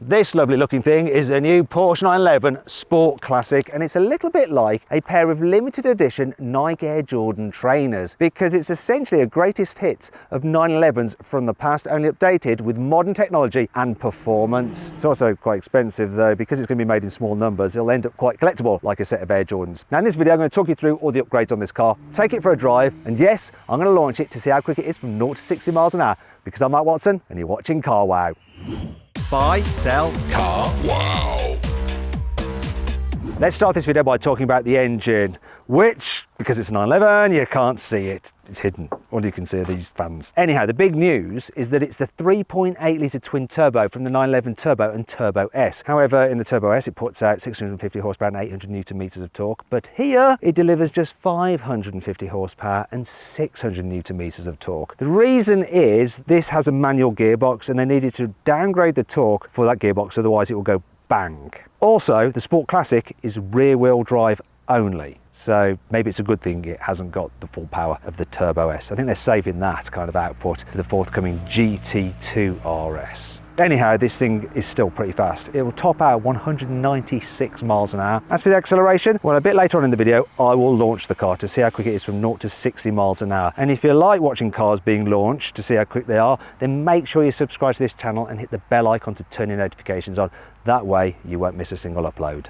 This lovely looking thing is a new Porsche 911 Sport Classic, and it's a little bit like a pair of limited edition Nike Air Jordan trainers because it's essentially a greatest hits of 911s from the past, only updated with modern technology and performance. It's also quite expensive though, because it's going to be made in small numbers. It'll end up quite collectible like a set of Air Jordans. Now in this video I'm going to talk you through all the upgrades on this car, take it for a drive, and yes, I'm going to launch it to see how quick it is from 0 to 60 miles an hour because I'm Mike Watson and you're watching Car Wow. Buy, sell, Car Wow. Let's start this video by talking about the engine, which, because it's a 911, you can't see it. It's hidden. All you can see are these fans. Anyhow, the big news is that it's the 3.8 litre twin turbo from the 911 Turbo and Turbo S. However, in the Turbo S, it puts out 650 horsepower and 800 newton meters of torque, but here it delivers just 550 horsepower and 600 newton meters of torque. The reason is this has a manual gearbox and they needed to downgrade the torque for that gearbox, otherwise it will go bang. Also, the Sport Classic is rear-wheel drive only, so maybe it's a good thing it hasn't got the full power of the Turbo S. I think they're saving that kind of output for the forthcoming GT2 RS. Anyhow, this thing is still pretty fast. It will top out 196 miles an hour. As for the acceleration, well, a bit later on in the video, I will launch the car to see how quick it is from 0 to 60 miles an hour. And if you like watching cars being launched to see how quick they are, then make sure you subscribe to this channel and hit the bell icon to turn your notifications on. That way you won't miss a single upload.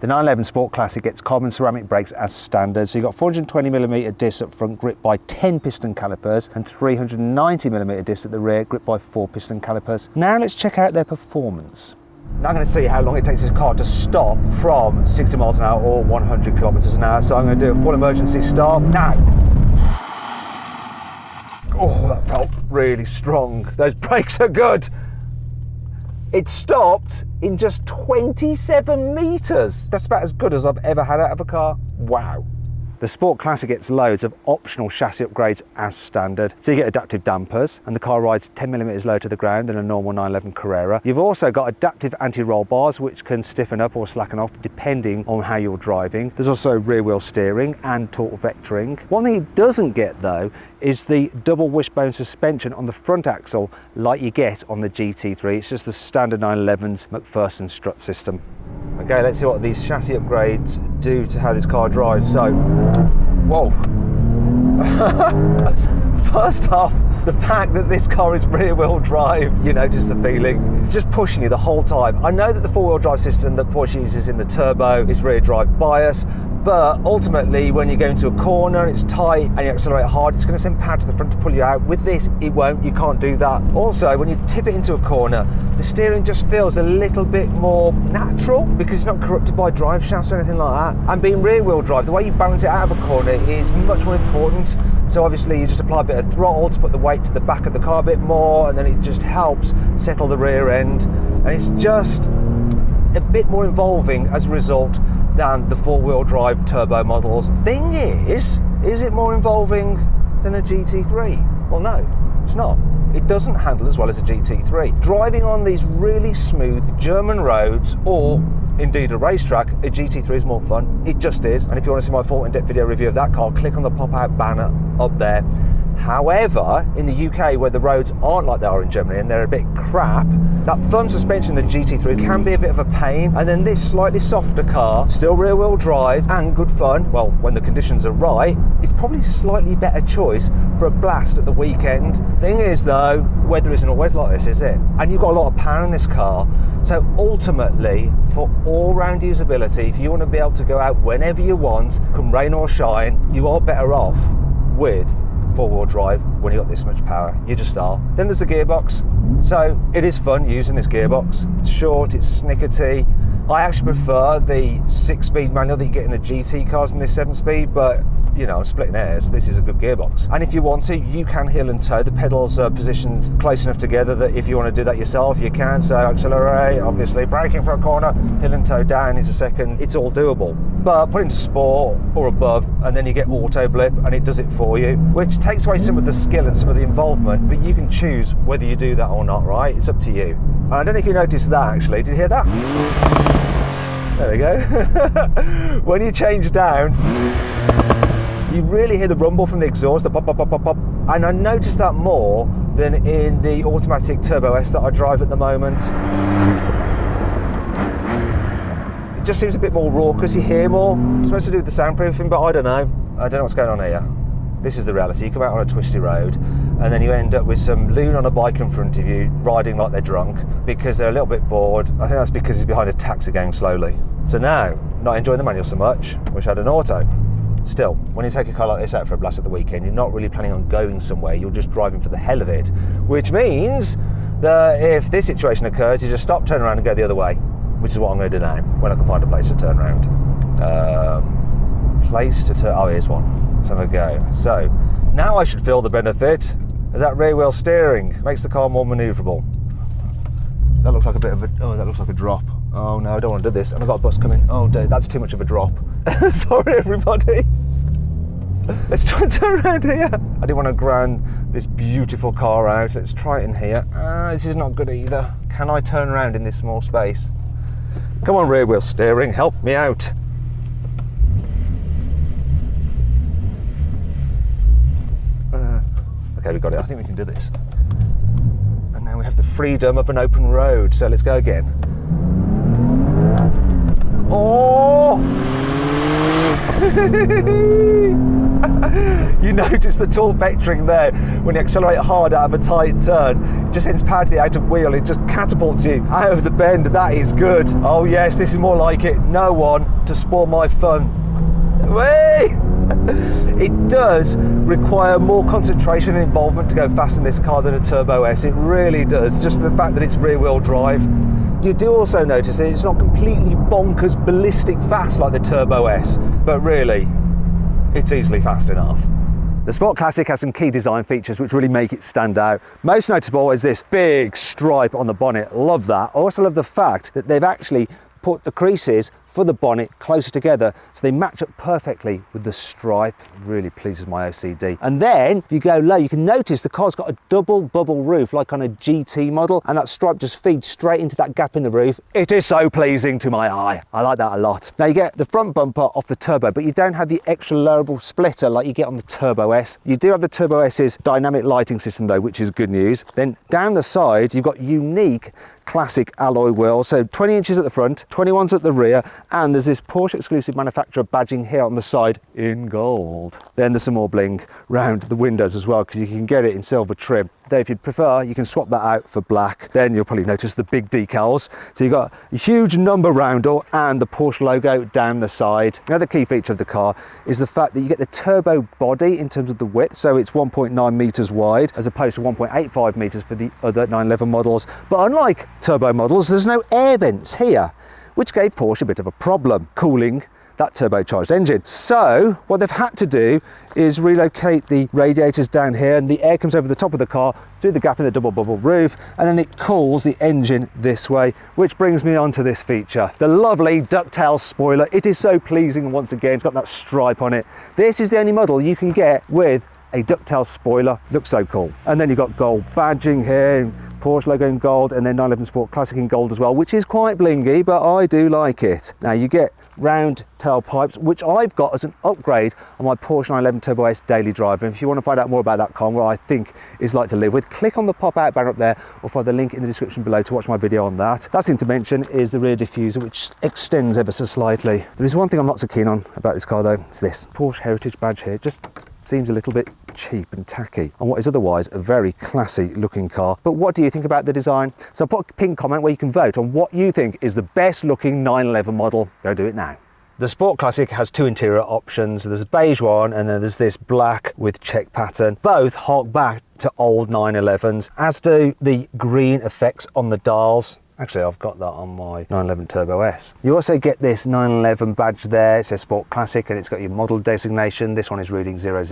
The 911 Sport Classic gets carbon ceramic brakes as standard, so you've got 420mm discs up front gripped by 10 piston calipers and 390mm discs at the rear gripped by 4 piston calipers. Now let's check out their performance. Now I'm going to see how long it takes this car to stop from 60 miles an hour or 100 kilometers an hour, so I'm going to do a full emergency stop now. Oh, that felt really strong. Those brakes are good. It stopped in just 27 meters. That's about as good as I've ever had out of a car. Wow. The Sport Classic gets loads of optional chassis upgrades as standard. So you get adaptive dampers, and the car rides 10mm lower to the ground than a normal 911 Carrera. You've also got adaptive anti-roll bars, which can stiffen up or slacken off depending on how you're driving. There's also rear wheel steering and torque vectoring. One thing it doesn't get though is the double wishbone suspension on the front axle like you get on the GT3. It's just the standard 911's McPherson strut system. Okay, let's see what these chassis upgrades do to how this car drives. So, whoa. First off, the fact that this car is rear-wheel drive, you notice the feeling. It's just pushing you the whole time. I know that the four-wheel drive system that Porsche uses in the Turbo is rear drive bias, but ultimately when you go into a corner and it's tight and you accelerate hard, it's going to send power to the front to pull you out. With this, it won't. You can't do that. Also, when you tip it into a corner, the steering just feels a little bit more natural because it's not corrupted by drive shafts or anything like that. And being rear-wheel drive, the way you balance it out of a corner is much more important. So obviously you just apply a bit of throttle to put the weight to the back of the car a bit more, and then it just helps settle the rear end. And it's just a bit more involving as a result than the four-wheel drive turbo models. Thing is it more involving than a GT3? Well, no, it's not. It doesn't handle as well as a GT3. Driving on these really smooth German roads, or indeed a racetrack, a GT3 is more fun. It just is. And if you want to see my full in-depth video review of that car, click on the pop-out banner up there. However, in the UK, where the roads aren't like they are in Germany and they're a bit crap, that firm suspension in the GT3 can be a bit of a pain. And then this slightly softer car, still rear-wheel drive and good fun, well, when the conditions are right, it's probably a slightly better choice for a blast at the weekend. Thing is though, weather isn't always like this, is it? And you've got a lot of power in this car. So ultimately, for all-round usability, if you want to be able to go out whenever you want, come rain or shine, you are better off with four-wheel drive when you've got this much power. You just are. Then there's the gearbox. So it is fun using this gearbox. It's short, it's snickety. I actually prefer the 6-speed manual that you get in the GT cars than this 7-speed, but you know, I'm splitting hairs. This is a good gearbox. And if you want to, you can heel and toe. The pedals are positioned close enough together that if you want to do that yourself, you can. So accelerate, obviously, braking for a corner, heel and toe down into second. It's all doable. But put into sport or above, and then you get auto blip, and it does it for you, which takes away some of the skill and some of the involvement, but you can choose whether you do that or not, right? It's up to you. And I don't know if you noticed that, actually. Did you hear that? There we go. When you change down, you really hear the rumble from the exhaust, the pop, pop, pop, pop, pop. And I noticed that more than in the automatic Turbo S that I drive at the moment. It just seems a bit more raucous, you hear more. It's supposed to do with the soundproofing, but I don't know. I don't know what's going on here. This is the reality. You come out on a twisty road and then you end up with some loon on a bike in front of you riding like they're drunk because they're a little bit bored. I think that's because he's behind a taxi going slowly. So now, not enjoying the manual so much, wish I had an auto. Still, when you take a car like this out for a blast at the weekend, you're not really planning on going somewhere, you're just driving for the hell of it. Which means that if this situation occurs, you just stop, turn around and go the other way, which is what I'm going to do now, when I can find a place to turn around. Oh, here's one. Let's have a go. So, now I should feel the benefit of that rear wheel steering. Makes the car more manoeuvrable. That looks like a bit of a, oh, that looks like a drop. Oh no, I don't want to do this. And I've got a bus coming. Oh, that's too much of a drop. Sorry, everybody. Let's try and turn around here. I didn't want to ground this beautiful car out. Let's try it in here. This is not good either. Can I turn around in this small space? Come on, rear wheel steering, help me out. Okay, we got it. I think we can do this. And now we have the freedom of an open road. So let's go again. Oh! You notice the torque vectoring there. When you accelerate hard out of a tight turn, it just sends power to the outer wheel. It just catapults you out of the bend. That is good. Oh yes, this is more like it. No one to spoil my fun. Whee! It does require more concentration and involvement to go fast in this car than a Turbo S. It really does. Just the fact that it's rear wheel drive. You do also notice that it's not completely bonkers ballistic fast like the Turbo S, but really, it's easily fast enough. The Sport Classic has some key design features which really make it stand out. Most notable is this big stripe on the bonnet. Love that. I also love the fact that they've actually put the creases for the bonnet closer together so they match up perfectly with the stripe. Really pleases my OCD. And then if you go low, you can notice the car's got a double bubble roof like on a GT model, and that stripe just feeds straight into that gap in the roof. It is so pleasing to my eye. I like that a lot. Now you get the front bumper off the Turbo, but you don't have the extra lowerable splitter like you get on the Turbo S. You do have the Turbo S's dynamic lighting system though, which is good news. Then down the side, you've got unique classic alloy wheels, so 20 inches at the front, 21s at the rear, and there's this Porsche exclusive manufacturer badging here on the side in gold. Then there's some more bling round the windows as well, because you can get it in silver trim. Though if you'd prefer, you can swap that out for black. Then you'll probably notice the big decals. So you've got a huge number roundel and the Porsche logo down the side. Another key feature of the car is the fact that you get the turbo body in terms of the width, so it's 1.9 meters wide as opposed to 1.85 meters for the other 911 models. But unlike turbo models, there's no air vents here, which gave Porsche a bit of a problem cooling that turbocharged engine. So what they've had to do is relocate the radiators down here, and the air comes over the top of the car through the gap in the double bubble roof, and then it cools the engine this way, which brings me on to this feature, the lovely ducktail spoiler. It is so pleasing, and once again it's got that stripe on it. This is the only model you can get with a ducktail spoiler. Looks so cool. And then you've got gold badging here, Porsche logo in gold, and then 911 Sport Classic in gold as well, which is quite blingy, but I do like it. Now you get round tailpipes, which I've got as an upgrade on my Porsche 911 Turbo S daily driver. And if you want to find out more about that car, what I think is like to live with, click on the pop-out banner up there, or find the link in the description below to watch my video on that. Last thing to mention is the rear diffuser, which extends ever so slightly. There is one thing I'm not so keen on about this car though, it's this Porsche Heritage badge here. Just seems a little bit cheap and tacky on what is otherwise a very classy looking car. But what do you think about the design? So I'll put a pinned comment where you can vote on what you think is the best looking 911 model. Go do it now. The Sport Classic has two interior options. There's a beige one and then there's this black with check pattern. Both hark back to old 911s, as do the green effects on the dials. Actually, I've got that on my 911 Turbo S. You also get this 911 badge there. It says Sport Classic and it's got your model designation. This one is reading 000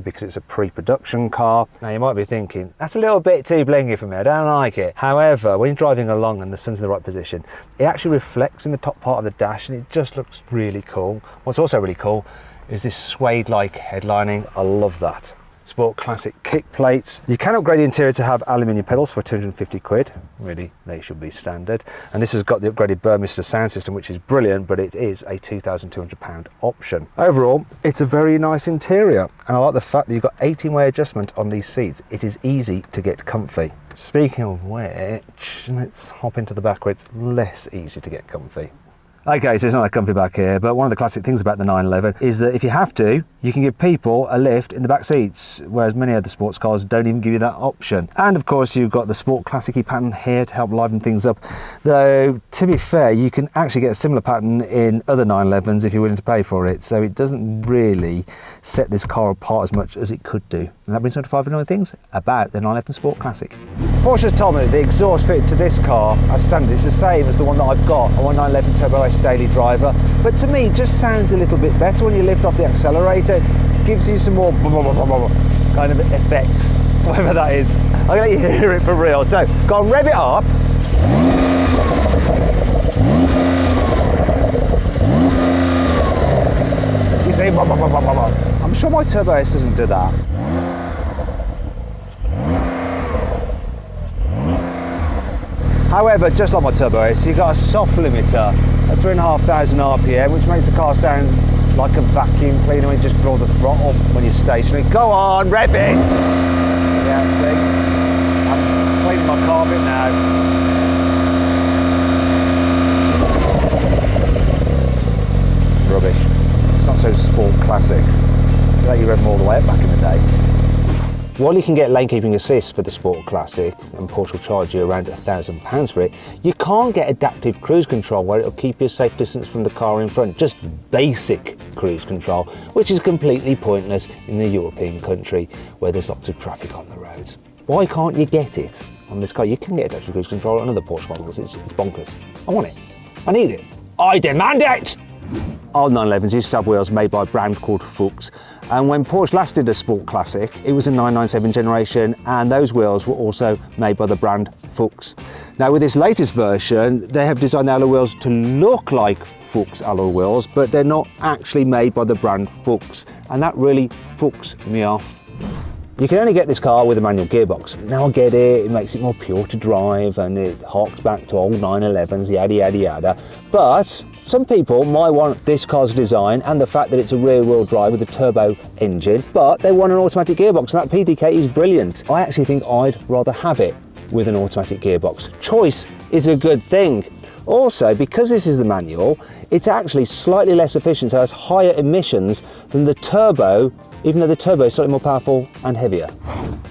because it's a pre-production car. Now you might be thinking, that's a little bit too blingy for me, I don't like it. However, when you're driving along and the sun's in the right position, it actually reflects in the top part of the dash and it just looks really cool. What's also really cool is this suede-like headlining. I love that. Sport Classic kick plates. You can upgrade the interior to have aluminium pedals for 250 quid. Really, they should be standard. And this has got the upgraded Burmester sound system, which is brilliant, but it is a £2,200 option. Overall, it's a very nice interior. And I like the fact that you've got 18-way adjustment on these seats. It is easy to get comfy. Speaking of which, let's hop into the back where it's less easy to get comfy. Okay, so it's not that comfy back here, but one of the classic things about the 911 is that if you have to, you can give people a lift in the back seats, whereas many other sports cars don't even give you that option. And of course, you've got the sport classic-y pattern here to help liven things up. Though, to be fair, you can actually get a similar pattern in other 911s if you're willing to pay for it, so it doesn't really set this car apart as much as it could do. And that brings me to 5 annoying things about the 911 Sport Classic. Porsche's told me that the exhaust fitted to this car as standard is the same as the one that I've got, a 911 Turbo S Daily Driver, but to me it just sounds a little bit better when you lift off the accelerator. It gives you some more kind of effect, whatever that is. I'm going to let you hear it for real. So go on, rev it up. You see, I'm sure my Turbo S doesn't do that. However, just like my Turbo S, you've got a soft limiter at 3,500 RPM, which makes the car sound like a vacuum cleaner when you just throw the throttle when you're stationary. Go on, rev it! Yeah, see? I'm cleaning my car a bit now. Rubbish. It's not so sport classic. They let you rev them all the way up back in the day. While you can get lane keeping assist for the Sport Classic, and Porsche will charge you around £1,000 for it, you can't get adaptive cruise control where it'll keep you a safe distance from the car in front, just basic cruise control, which is completely pointless in a European country where there's lots of traffic on the roads. Why can't you get it on this car? You can get adaptive cruise control on other Porsche models, it's bonkers. I want it, I need it, I demand it! Old 911s used to have wheels made by a brand called Fuchs, and when Porsche last did a Sport Classic, it was a 997 generation, and those wheels were also made by the brand Fuchs. Now with this latest version, they have designed the alloy wheels to look like Fuchs alloy wheels, but they're not actually made by the brand Fuchs, and that really fucks me off. You can only get this car with a manual gearbox. Now I get it, it makes it more pure to drive and it harks back to old 911s, yada yada yada. But some people might want this car's design and the fact that it's a rear-wheel drive with a turbo engine, but they want an automatic gearbox, and that PDK is brilliant. I actually think I'd rather have it with an automatic gearbox. Choice is a good thing. Also, because this is the manual, it's actually slightly less efficient, so it has higher emissions than the turbo, even though the turbo is slightly more powerful and heavier.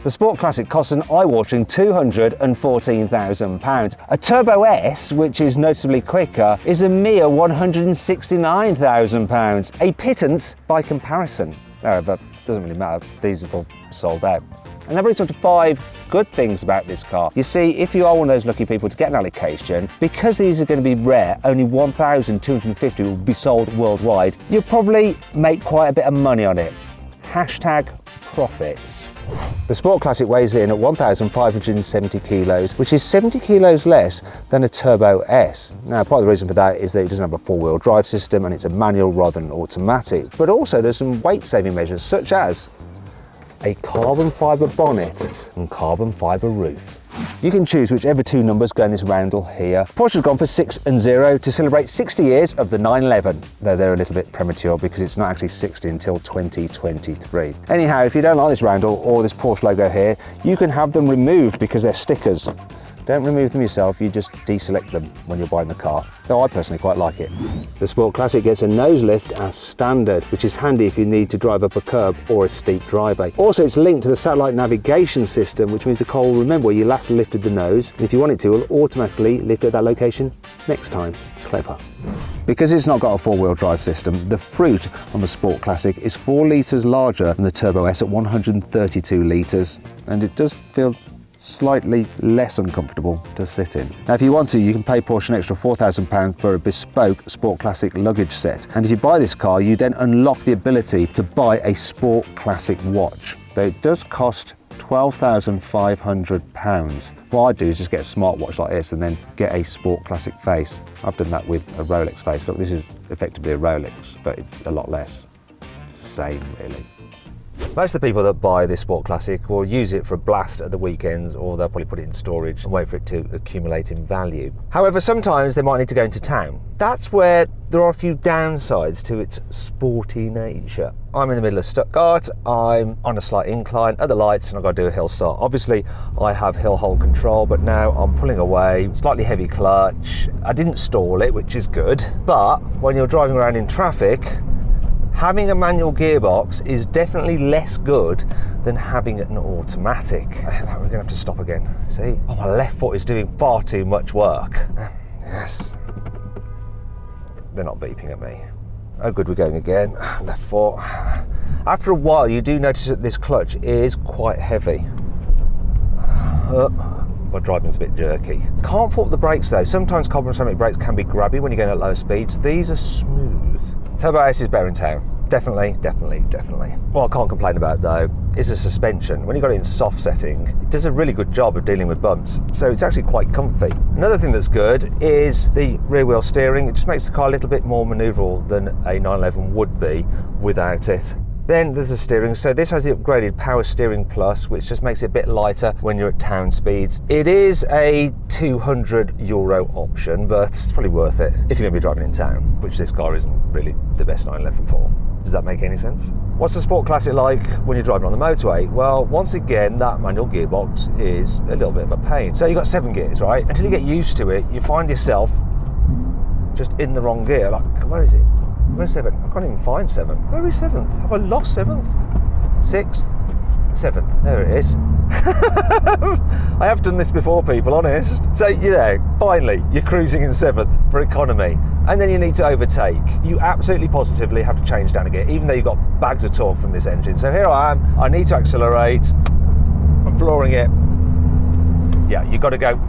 The Sport Classic costs an eye-watering £214,000. A Turbo S, which is noticeably quicker, is a mere £169,000. A pittance by comparison. However, it doesn't really matter, these have all sold out. And that brings us to 5 good things about this car. You see, if you are one of those lucky people to get an allocation, because these are going to be rare, only 1,250 will be sold worldwide, you'll probably make quite a bit of money on it. Hashtag profits. The Sport Classic weighs in at 1,570 kilos, which is 70 kilos less than a Turbo S. Now, part of the reason for that is that it doesn't have a four-wheel drive system and it's a manual rather than automatic. But also there's some weight-saving measures, such as a carbon fibre bonnet and carbon fibre roof. You can choose whichever 2 numbers go in this roundel here. Porsche's gone for 6 and 0 to celebrate 60 years of the 911, though they're a little bit premature because it's not actually 60 until 2023. Anyhow, if you don't like this roundel or this Porsche logo here, you can have them removed because they're stickers. Don't remove them yourself, you just deselect them when you're buying the car, though I personally quite like it. The Sport Classic gets a nose lift as standard, which is handy if you need to drive up a curb or a steep driveway. Also, it's linked to the satellite navigation system, which means the car will remember where you last lifted the nose, and if you want it to, it will automatically lift at that location next time. Clever. Because it's not got a four-wheel drive system, the fruit on the Sport Classic is 4 litres larger than the Turbo S at 132 litres, and it does feel slightly less uncomfortable to sit in. Now if you want to, you can pay Porsche an extra £4,000 for a bespoke Sport Classic luggage set, and if you buy this car you then unlock the ability to buy a Sport Classic watch, though it does cost £12,500. What I do is just get a smartwatch like this and then get a Sport Classic face. I've done that with a Rolex face. Look, this is effectively a Rolex, but it's a lot less. It's the same really. Most of the people that buy this Sport Classic will use it for a blast at the weekends, or they'll probably put it in storage and wait for it to accumulate in value. However, sometimes they might need to go into town. That's where there are a few downsides to its sporty nature. I'm in the middle of Stuttgart, I'm on a slight incline at the lights and I've got to do a hill start. Obviously I have hill hold control, but now I'm pulling away, slightly heavy clutch. I didn't stall it, which is good, but when you're driving around in traffic, having a manual gearbox is definitely less good than having an automatic. We're gonna have to stop again. See? Oh, my left foot is doing far too much work. Yes. They're not beeping at me. Oh good, we're going again. Left foot. After a while, you do notice that this clutch is quite heavy. My driving's a bit jerky. Can't fault the brakes though. Sometimes carbon ceramic brakes can be grabby when you're going at lower speeds. These are smooth. Turbo S is better in town. Definitely. What I can't complain about though is the suspension. When you've got it in soft setting, it does a really good job of dealing with bumps. So it's actually quite comfy. Another thing that's good is the rear wheel steering. It just makes the car a little bit more manoeuvrable than a 911 would be without it. Then there's the steering. So this has the upgraded Power Steering Plus, which just makes it a bit lighter when you're at town speeds. It is a €200 option, but it's probably worth it if you're going to be driving in town, which this car isn't really the best 911 for. Does that make any sense? What's the Sport Classic like when you're driving on the motorway? Well, once again, that manual gearbox is a little bit of a pain. So you've got 7 gears, right? Until you get used to it, you find yourself just in the wrong gear. Like, where is it? Where's 7? I can't even find 7. Where is 7th? Have I lost 7th? 6th? 7th. There it is. I have done this before, people, honest. So, you know, finally, you're cruising in 7th for economy. And then you need to overtake. You absolutely positively have to change down a gear, even though you've got bags of torque from this engine. So here I am. I need to accelerate. I'm flooring it. Yeah, you've got to go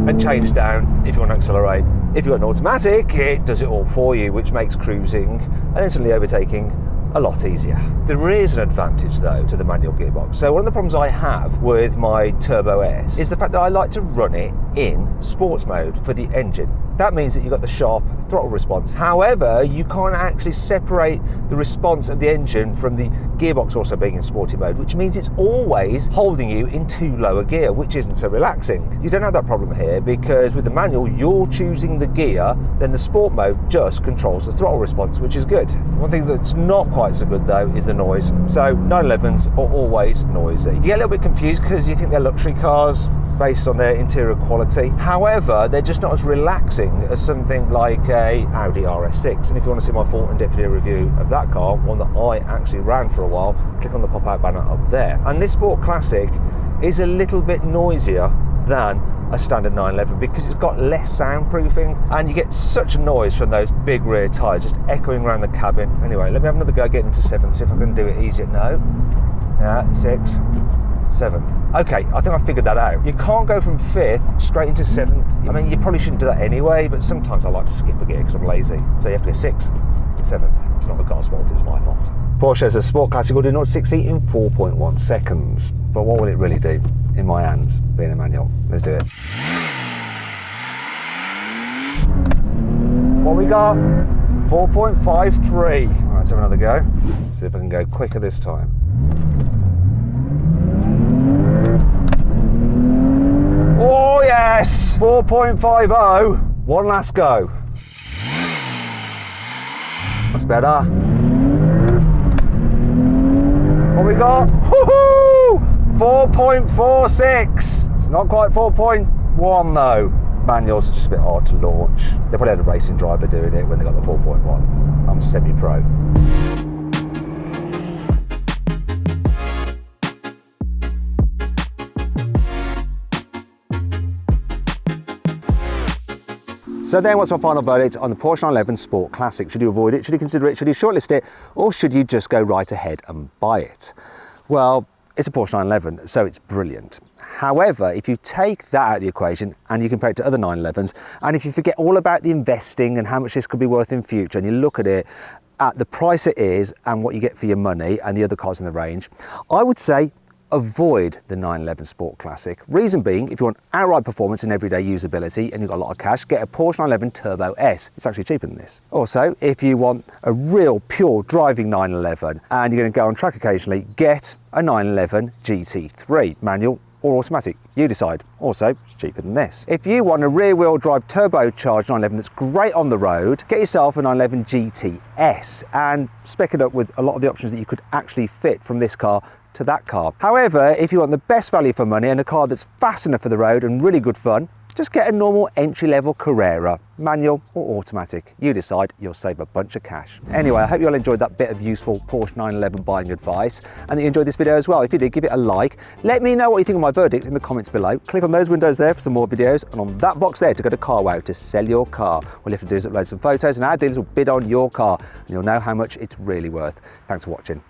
and change down if you want to accelerate. If you've got an automatic, it does it all for you, which makes cruising and instantly overtaking a lot easier. There is an advantage though to the manual gearbox. So one of the problems I have with my Turbo S is the fact that I like to run it in sports mode for the engine. That means that you've got the sharp throttle response. However, you can't actually separate the response of the engine from the gearbox also being in sporty mode, which means it's always holding you in too low a gear, which isn't so relaxing. You don't have that problem here because with the manual, you're choosing the gear, then the sport mode just controls the throttle response, which is good. One thing that's not quite so good though is the noise. So 911s are always noisy. You get a little bit confused because you think they're luxury cars based on their interior quality. However, they're just not as relaxing as something like a Audi RS6. And if you want to see my full in-depth video review of that car, one that I actually ran for a while, click on the pop-out banner up there. And this Sport Classic is a little bit noisier than a standard 911 because it's got less soundproofing and you get such a noise from those big rear tyres just echoing around the cabin. Anyway, let me have another go getting to 7th, see if I can do it easier. No, 6th, 7th. Okay, I think I figured that out. You can't go from 5th straight into 7th. I mean, you probably shouldn't do that anyway, but sometimes I like to skip a gear because I'm lazy. So you have to go 6th, 7th. It's not the car's fault, it was my fault. Porsche has a Sport Classic will do 0 to 60 in 4.1 seconds. But what will it really do in my hands, being a manual? Let's do it. What we got? 4.53. All right, let's have another go. See if I can go quicker this time. Oh yes! 4.50. One last go. That's better. What we got? Woohoo! 4.46. It's not quite 4.1 though. Manuals are just a bit hard to launch. They probably had a racing driver doing it when they got the 4.1. I'm semi-pro. So then what's my final verdict on the Porsche 911 Sport Classic? Should you avoid it? Should you consider it? Should you shortlist it? Or should you just go right ahead and buy it? Well, it's a Porsche 911, so it's brilliant. However, if you take that out of the equation and you compare it to other 911s, and if you forget all about the investing and how much this could be worth in future, and you look at it at the price it is and what you get for your money and the other cars in the range, I would say avoid the 911 Sport Classic. Reason being, if you want outright performance and everyday usability and you've got a lot of cash, get a Porsche 911 Turbo S. It's actually cheaper than this. Also, if you want a real pure driving 911 and you're going to go on track occasionally, get a 911 GT3 manual or automatic, you decide. Also, it's cheaper than this. If you want a rear-wheel drive turbocharged 911 that's great on the road, get yourself a 911 GTS and spec it up with a lot of the options that you could actually fit from this car to that car. However, if you want the best value for money and a car that's fast enough for the road and really good fun, just get a normal entry-level Carrera, manual or automatic. You decide, you'll save a bunch of cash. Anyway, I hope you all enjoyed that bit of useful Porsche 911 buying advice and that you enjoyed this video as well. If you did, give it a like. Let me know what you think of my verdict in the comments below. Click on those windows there for some more videos, and on that box there to go to CarWow to sell your car. All you have to do is upload some photos and our dealers will bid on your car and you'll know how much it's really worth. Thanks for watching.